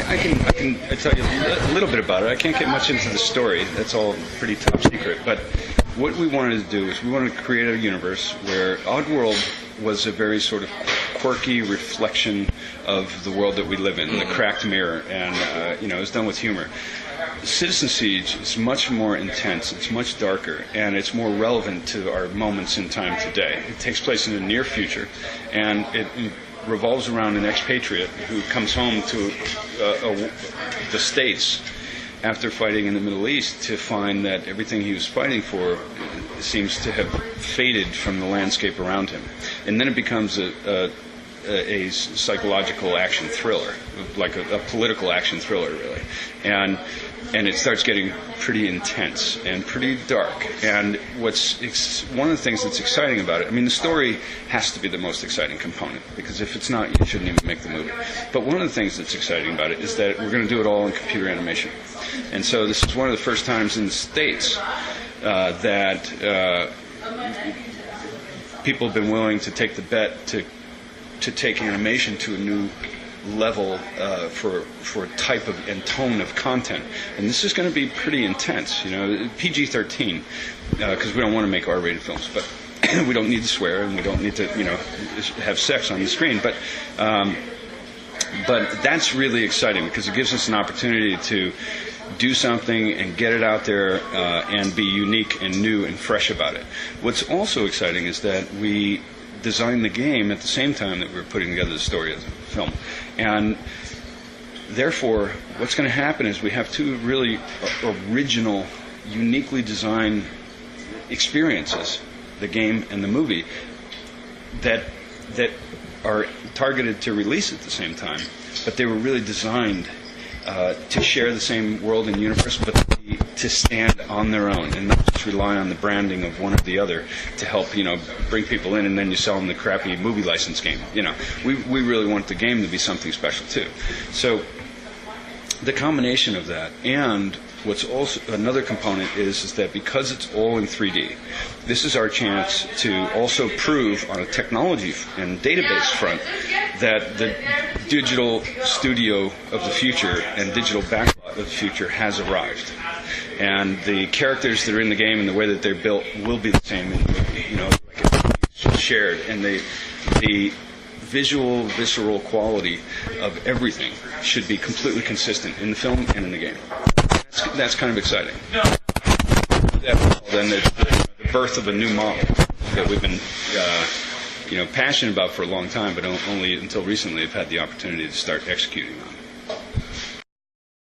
I tell you a little bit about it. I can't get much into the story. That's all pretty top secret. But what we wanted to do is we wanted to create a universe where Oddworld was a very sort of quirky reflection of the world that we live in, the cracked mirror, and it was done with humor. Citizen Siege is much more intense, it's much darker, and it's more relevant to our moments in time today. It takes place in the near future, and it revolves around an expatriate who comes home to the States after fighting in the Middle East to find that everything he was fighting for seems to have faded from the landscape around him. And then it becomes a psychological action thriller, like a political action thriller, really. And it starts getting pretty intense and pretty dark. And one of the things that's exciting about it, I mean, the story has to be the most exciting component, because if it's not, you shouldn't even make the movie. But one of the things that's exciting about it is that we're going to do it all in computer animation. And so this is one of the first times in the States that people have been willing to take the bet to take animation to a new level for type of and tone of content, and this is going to be pretty intense. PG-13, because we don't want to make R-rated films, but we don't need to swear and we don't need to have sex on the screen. But that's really exciting because it gives us an opportunity to do something and get it out there and be unique and new and fresh about it. What's also exciting is that we designed the game at the same time that we were putting together the story of the film. And therefore, what's going to happen is we have two really original, uniquely designed experiences, the game and the movie, that are targeted to release at the same time. But they were really designed to share the same world and universe, but to stand on their own and not just rely on the branding of one or the other to help, bring people in, and then you sell them the crappy movie license game. We really want the game to be something special too. So the combination of that, and what's also another component is that because it's all in 3D, this is our chance to also prove on a technology and database front that the digital studio of the future and digital backlot of the future has arrived. And the characters that are in the game and the way that they're built will be the same in the movie. Like it's shared, and the visual, visceral quality of everything should be completely consistent in the film and in the game. That's kind of exciting. Then the birth of a new model that we've been passionate about for a long time, but only until recently have had the opportunity to start executing on.